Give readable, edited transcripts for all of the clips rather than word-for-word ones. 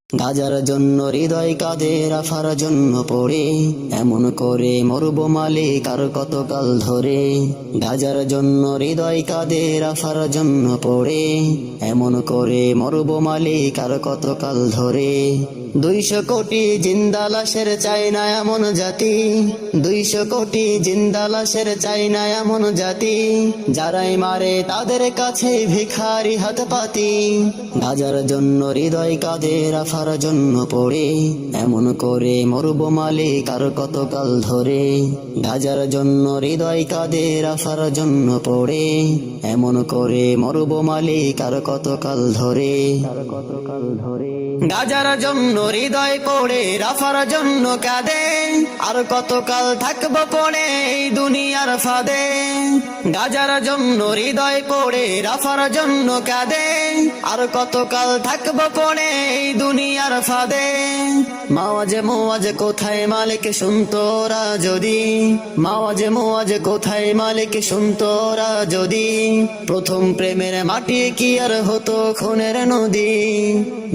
গাজার জন্য হৃদয় কাঁদে, রাফার জন্য পড়ে, এমন করে মরব মালিক আর কতকাল ধরে। গাজার জন্য হৃদয় কাঁদে, রাফার জন্য পড়ে, এমন করে মরব মালিক আর কতকাল ধরে। 200 কোটি জিন্দা লাশের চাই না এমন জাতি, 200 কোটি জিন্দা লাশের চাই না এমন জাতি, যারাই মারে তাদের কাছে ভিখারি হাত পাতি। গাজার জন্য হৃদয় কাঁদে, রাফার জন্য পড়ে, এমন করে মরব মালিক আর কতকাল ধরে। গাজার জন্য হৃদয় কাঁদে, রাফার জন্য পড়ে, এমন করে মরব মালিক আর কতকাল ধরে। গাজার জন্য হৃদয় পড়ে, রাফার জন্য কাঁদে, আর কতকাল থাকবো পড়ে এই দুনিয়ার ফাঁদে। গাজার জন্য হৃদয় পড়ে, রাফার জন্য কাঁদে, আর কতকাল থাকবো পড়ে এই দুনিয়ার ফাঁদে। মাওয়াজে মোয়াজে কোথায় মালিক শুনতোরা যদি, মাওয়াজে মোয়াজে কোথায় মালিক শুনতোরা যদি, প্রথম প্রেমের মাটি কি আর হতো খুনের নদী।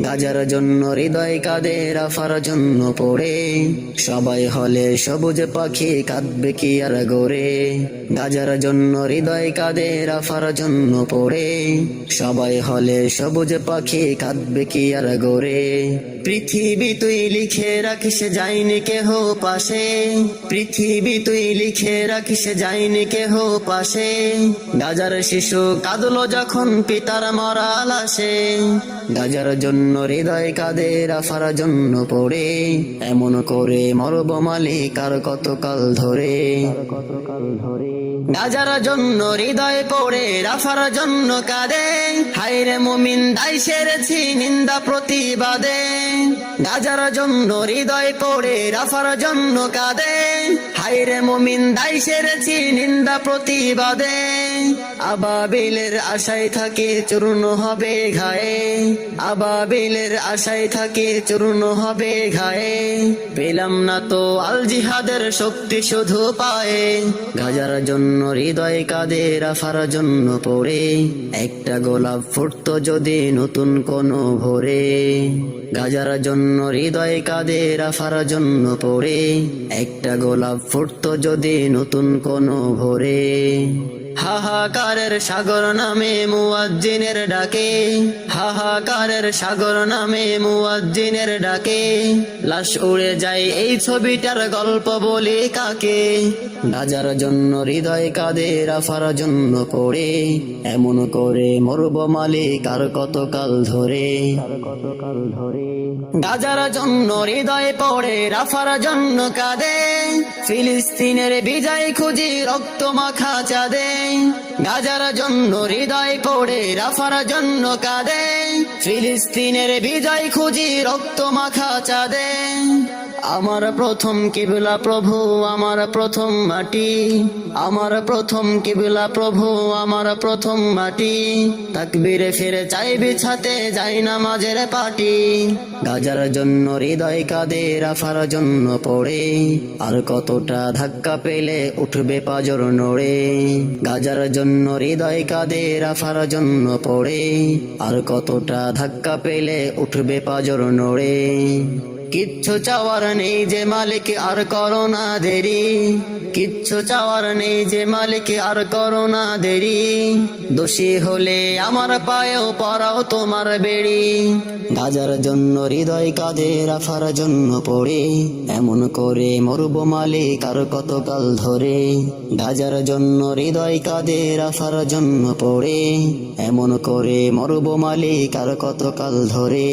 গাজার জন্য হৃদয় কাঁদে, রাফার জন্য পড়ে, সবাই হলে সবুজ পাখি কাঁদবে কি আর গড়ে। গাজার জন্য হৃদয় কাঁদে, রাফার জন্য পড়ে, সবাই হলে সবুজ পাখি কাঁদবে কি আর গড়ে। পৃথিবী তুই লিখে রাখিস যায়নি কেহ পাশে, পৃথিবী তুই লিখে রাখিস যায়নি কেহ পাশে। গাজার শিশু কাঁদলো যখন পিতার মরা লাশে। গাজার জন্য হৃদয় কাঁদে, রাফার জন্য পড়ে, এমন করে মরব মালিক আর কতকাল ধরে। গাজার জন্য হৃদয় পড়ে, রাফার জন্য কাঁদে, হায়রে মুমিন দায় সেরেছি নিন্দা প্রতিবাদে। গাজার জন্য হৃদয় পড়ে, রাফার জন্য কাঁদে, হায়রে মুমিন দায় সেরেছি নিন্দা প্রতিবাদে। আবাবিলের আশায় থাকে চূর্ণ হবে ঘায়ে, আবাবিলের আশায় থাকে চূর্ণ হবে ঘায়ে। পেলাম না তো আল জিহাদের শক্তি শুধু পায়ে। গাজার জন্য হৃদয় কাঁদে, রাফার জন্য পড়ে, একটা গোলাপ ফুটতো যদি নতুন কোনো ভোরে। গাজার জন্য হৃদয় কাঁদে, রাফার জন্য পড়ে, একটা গোলাপ ফুটতো যদি নতুন কোনো ভোরে। হাহাকারের সাগর নামে মুয়াজ্জিনের ডাকে, হাহাকারের সাগর নামে মুয়াজ্জিনের ডাকে, লাশ উড়ে যায় এই ছবিটার গল্প বলি কাকে। গাজার জন্য হৃদয় কাঁদে, রাফার জন্য পড়ে, এমন করে মরব মালিক আর কতকাল ধরে। গাজার জন্য হৃদয় পড়ে, রাফার জন্য কাঁদে, ফিলিস্তিনের বিজয় খুঁজি রক্ত মাখা চাঁদে। গাজার জন্য হৃদয় পড়ে, রাফার জন্য কাঁদে, ফিলিস্তিনের বিজয় খুঁজি রক্ত মাখা চাঁদে। আমার প্রথম কিবলা প্রভু, আমার প্রথম মাটি, আমার প্রথম কিবলা প্রভু, আমার প্রথম মাটি, তাকবীরে ফিরে চাই বিছাতে যাই নামাজের পাটি। গাজার জন্য হৃদয় কাঁদে, রাফার জন্য পড়ে, আর কতটা ধাক্কা পেলে উঠবে পাজর নড়ে। গাজার জন্য হৃদয় কাঁদে, রাফার জন্য পড়ে, আর কতটা ধাক্কা পেলে উঠবে পাজর নড়ে। কিচ্ছু চাওয়ার নেই যে মালিক আর করো না দেরি, কিচ্ছু চাওয়ার নেই যে মালিক আর করো না দেরি, দোষী হলে আমার পায়েও পরাও তোমার বেড়ি। গাজার জন্য হৃদয় কাঁদে, রাফার জন্য পড়ে, এমন করে মরব মালিক আর কতকাল ধরে। গাজার জন্য হৃদয় কাঁদে, রাফার জন্য পড়ে, এমন করে মরব মালিক আর কতকাল ধরে।